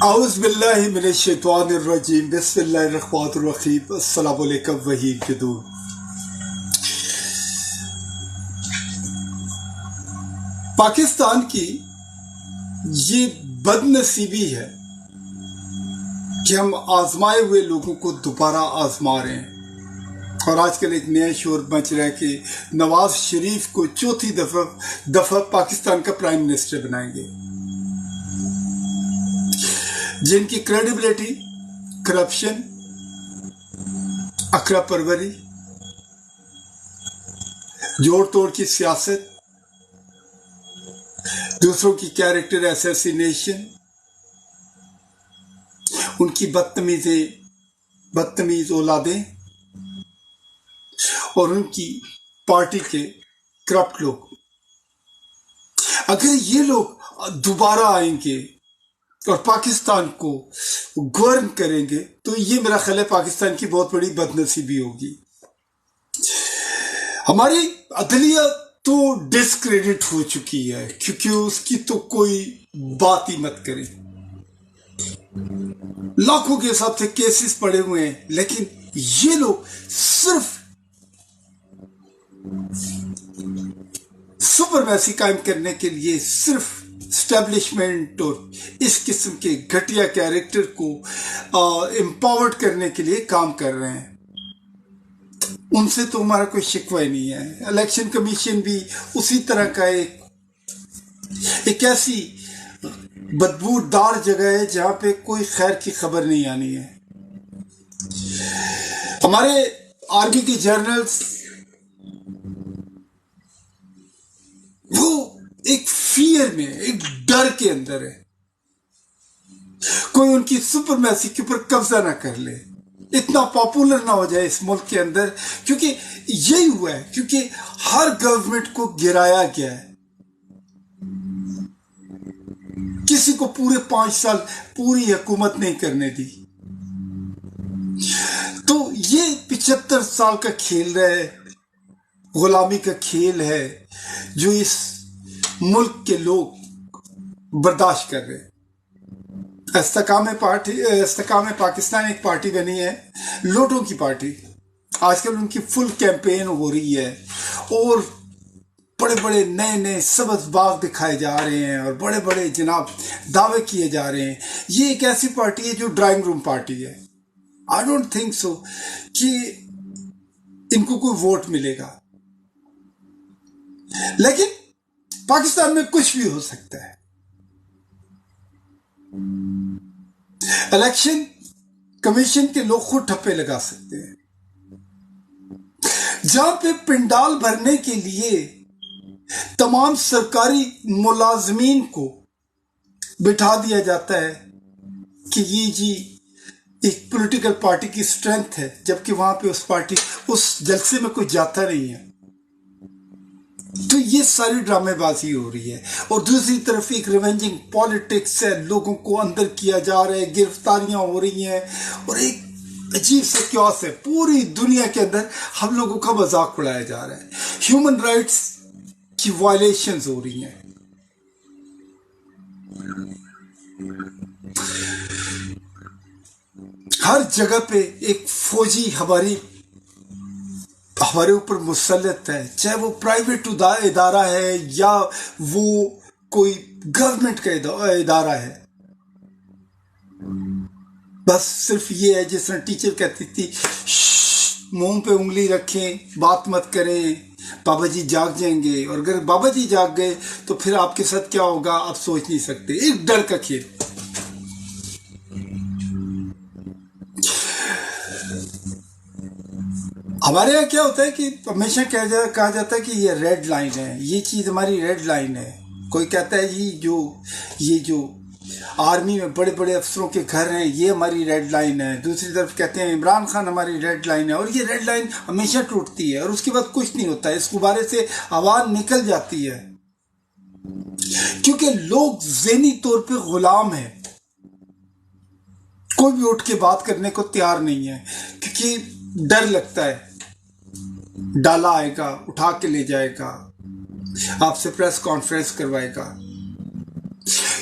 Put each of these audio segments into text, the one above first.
أعوذ بالله من الشيطان الرجيم بسم الله الرحمن الرحيم السلام علیکم وحید جدود. پاکستان کی یہ بد نصیبی ہے کہ ہم آزمائے ہوئے لوگوں کو دوبارہ آزما رہے ہیں، اور آج کل ایک نیا شور مچ رہا ہے کہ نواز شریف کو چوتھی دفعہ پاکستان کا پرائم منسٹر بنائیں گے، جن کی کریڈیبلٹی، کرپشن، اکڑا پروری، جوڑ توڑ کی سیاست، دوسروں کی کیریکٹر ایسیسینیشن، ان کی بدتمیز اولادیں اور ان کی پارٹی کے کرپٹ لوگ، اگر یہ لوگ دوبارہ آئیں گے اور پاکستان کو گورن کریں گے تو یہ میرا خیال ہے پاکستان کی بہت بڑی بد نصیبی ہوگی. ہماری عدلیہ تو ڈسکریڈٹ ہو چکی ہے، کیونکہ اس کی تو کوئی بات ہی مت کرے. لاکھوں کے حساب سے کیسز پڑے ہوئے ہیں، لیکن یہ لوگ صرف سپرمیسی قائم کرنے کے لیے، صرف اسٹیبلشمنٹ اور اس قسم کے گھٹیا کیریکٹر کو امپاورڈ کرنے کے لیے کام کر رہے ہیں. ان سے تو ہمارا کوئی شکوہ نہیں ہے. الیکشن کمیشن بھی اسی طرح کا ایک ایسی بدبودار جگہ ہے جہاں پہ کوئی خیر کی خبر نہیں آنی ہے. ہمارے آرمی کے جنرلز وہ ایک فیئر میں، ایک ڈر کے اندر ہے، کوئی ان کی سپرمیسی کے اوپر قبضہ نہ کر لے، اتنا پاپولر نہ ہو جائے اس ملک کے اندر. کیونکہ یہی ہوا ہے، کیونکہ ہر گورنمنٹ کو گرایا گیا ہے. کسی کو پورے 5 سال پوری حکومت نہیں کرنے دی. تو یہ 75 سال کا کھیل ہے، غلامی کا کھیل ہے، جو اس ملک کے لوگ برداشت کر رہے ہیں. استحکام پاکستان ایک پارٹی بنی ہے، لوٹوں کی پارٹی. آج کل ان کی فل کیمپین ہو رہی ہے اور بڑے بڑے نئے سبز باغ دکھائے جا رہے ہیں اور بڑے بڑے جناب دعوے کیے جا رہے ہیں. یہ ایک ایسی پارٹی ہے جو ڈرائنگ روم پارٹی ہے. آئی ڈونٹ تھنک سو کہ ان کو کوئی ووٹ ملے گا، لیکن پاکستان میں کچھ بھی ہو سکتا ہے. الیکشن کمیشن کے لوگ خود ٹھپے لگا سکتے ہیں. جہاں پہ پنڈال بھرنے کے لیے تمام سرکاری ملازمین کو بٹھا دیا جاتا ہے کہ یہ جی ایک پولیٹیکل پارٹی کی اسٹرینتھ ہے، جبکہ وہاں پہ اس جلسے میں کوئی جاتا نہیں ہے. تو یہ ساری ڈرامے بازی ہو رہی ہے. اور دوسری طرف ایک ریونجنگ پالیٹکس ہے، لوگوں کو اندر کیا جا رہا ہے، گرفتاریاں ہو رہی ہیں، اور ایک عجیب سے کیوس ہے. پوری دنیا کے اندر ہم لوگوں کا مذاق اڑایا جا رہا ہے. ہیومن رائٹس کی وائلیشنز ہو رہی ہیں. ہر جگہ پہ ایک فوجی ہمارے اوپر مسلط ہے، چاہے وہ پرائیویٹ ادارہ ہے یا وہ کوئی گورنمنٹ کا ادارہ ہے. بس صرف یہ ہے، جس طرح ٹیچر کہتی تھی منہ پہ انگلی رکھیں، بات مت کریں، بابا جی جاگ جائیں گے. اور اگر بابا جی جاگ گئے تو پھر آپ کے ساتھ کیا ہوگا آپ سوچ نہیں سکتے. ایک ڈر کا کھیل. ہمارے یہاں کیا ہوتا ہے کہ ہمیشہ کہا جاتا ہے کہ یہ ریڈ لائن ہے، یہ چیز ہماری ریڈ لائن ہے. کوئی کہتا ہے جی یہ جو آرمی میں بڑے بڑے افسروں کے گھر ہیں یہ ہماری ریڈ لائن ہے. دوسری طرف کہتے ہیں عمران خان ہماری ریڈ لائن ہے. اور یہ ریڈ لائن ہمیشہ ٹوٹتی ہے اور اس کے بعد کچھ نہیں ہوتا ہے. اس غبارے سے آواز نکل جاتی ہے، کیونکہ لوگ ذہنی طور پہ غلام ہیں. کوئی بھی اٹھ کے بات کرنے کو تیار نہیں ہے، کیونکہ ڈر لگتا ہے ڈالا آئے گا، اٹھا کے لے جائے گا، آپ سے پریس کانفرنس کروائے گا.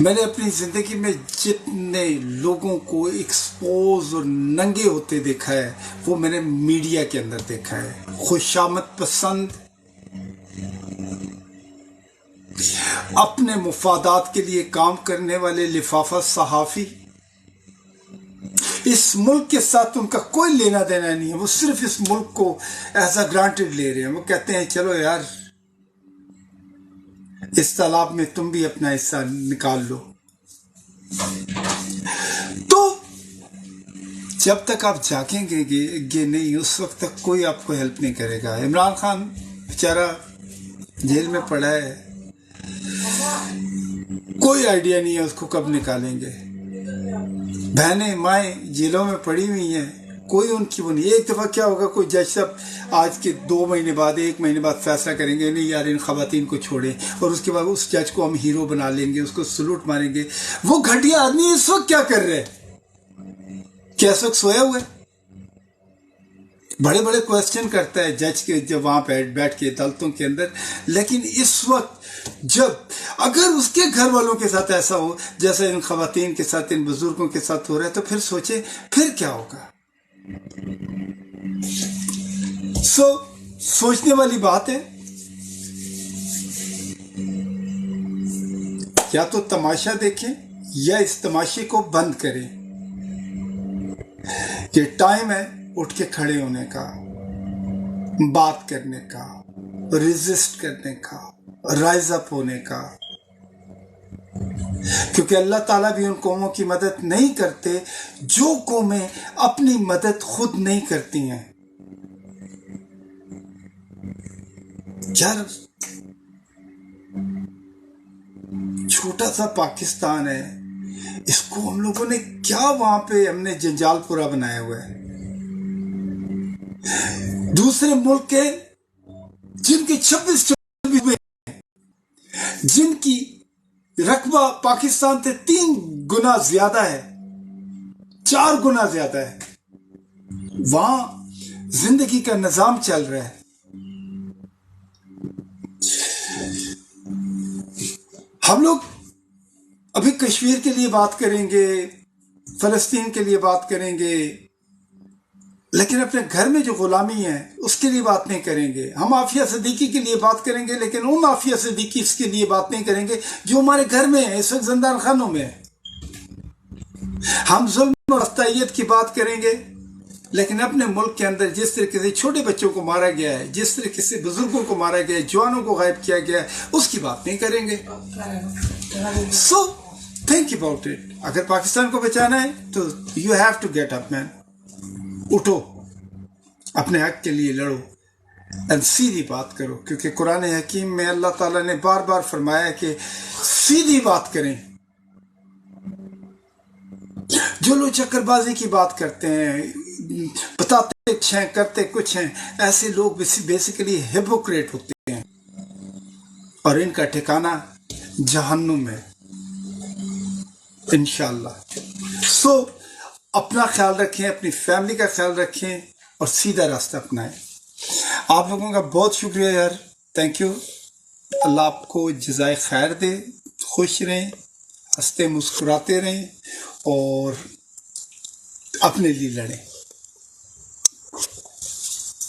میں نے اپنی زندگی میں جتنے لوگوں کو ایکسپوز اور ننگے ہوتے دیکھا ہے وہ میں نے میڈیا کے اندر دیکھا ہے. خوشامد پسند، اپنے مفادات کے لیے کام کرنے والے لفافہ صحافی، اس ملک کے ساتھ ان کا کوئی لینا دینا نہیں ہے. وہ صرف اس ملک کو ایز اے گرانٹڈ لے رہے ہیں. وہ کہتے ہیں چلو یار اس تالاب میں تم بھی اپنا حصہ نکال لو. تو جب تک آپ جاگیں گے نہیں اس وقت تک کوئی آپ کو ہیلپ نہیں کرے گا. عمران خان بیچارہ جیل میں پڑا ہے، کوئی آئیڈیا نہیں ہے اس کو کب نکالیں گے. بہنیں مائیں جیلوں میں پڑی ہوئی ہیں، کوئی ان کی وہ نہیں. ایک دفعہ کیا ہوگا، کوئی جج صاحب آج کے 2 مہینے بعد 1 مہینے بعد فیصلہ کریں گے نہیں یار ان خواتین کو چھوڑیں، اور اس کے بعد اس جج کو ہم ہیرو بنا لیں گے، اس کو سلوٹ ماریں گے. وہ گھٹیا آدمی اس وقت کیا کر رہے، کیا اس وقت سویا ہوا ہے؟ بڑے بڑے کویسچن کرتا ہے جج کے جب وہاں بیٹھ کے عدالتوں کے اندر. لیکن اس وقت جب اگر اس کے گھر والوں کے ساتھ ایسا ہو جیسا ان خواتین کے ساتھ، ان بزرگوں کے ساتھ ہو رہا ہے، تو پھر سوچے پھر کیا ہوگا. سوچنے والی بات ہے. یا تو تماشا دیکھیں یا اس تماشے کو بند کریں. یہ ٹائم ہے اٹھ کے کھڑے ہونے کا، بات کرنے کا، ریزسٹ کرنے کا، رائز اپ ہونے کا. کیونکہ اللہ تعالیٰ بھی ان قوموں کی مدد نہیں کرتے جو قومیں اپنی مدد خود نہیں کرتی ہیں. یار چھوٹا سا پاکستان ہے، اس کو ہم لوگوں نے کیا وہاں پہ ہم نے جنجال پورا بنایا ہوا ہے. دوسرے ملک کے جن کے 26 ہوئے ہیں، جن کی رقبہ پاکستان سے 3 گنا زیادہ ہے، 4 گنا زیادہ ہے، وہاں زندگی کا نظام چل رہا ہے. ہم لوگ ابھی کشمیر کے لیے بات کریں گے، فلسطین کے لیے بات کریں گے، لیکن اپنے گھر میں جو غلامی ہے اس کے لیے بات نہیں کریں گے. ہم عافیہ صدیقی کے لیے بات کریں گے، لیکن ان عافیہ صدیقی اس کے لیے بات نہیں کریں گے جو ہمارے گھر میں ہیں، اس وقت زندان خانوں میں. ہم ظلم اور افطائیت کی بات کریں گے، لیکن اپنے ملک کے اندر جس طریقے سے چھوٹے بچوں کو مارا گیا ہے، جس طریقے سے بزرگوں کو مارا گیا ہے، جوانوں کو غائب کیا گیا ہے، اس کی بات نہیں کریں گے. So think about it. اگر پاکستان کو بچانا ہے تو you have to get up man. اٹھو، اپنے حق کے لیے لڑو، سیدھی بات کرو. کیونکہ قرآن حکیم میں اللہ تعالیٰ نے بار بار فرمایا کہ سیدھی بات کریں. جو لوگ چکر بازی کی بات کرتے ہیں، بتاتے کچھ ہیں کرتے کچھ ہیں، ایسے لوگ بیسیکلی ہیپوکریٹ ہوتے ہیں، اور ان کا ٹھکانہ جہنم ہے انشاءاللہ. سو اپنا خیال رکھیں، اپنی فیملی کا خیال رکھیں، اور سیدھا راستہ اپنائیں. آپ لوگوں کا بہت شکریہ یار، تھینک یو. اللہ آپ کو جزائے خیر دے. خوش رہیں، ہنستے مسکراتے رہیں، اور اپنے لیے لڑیں.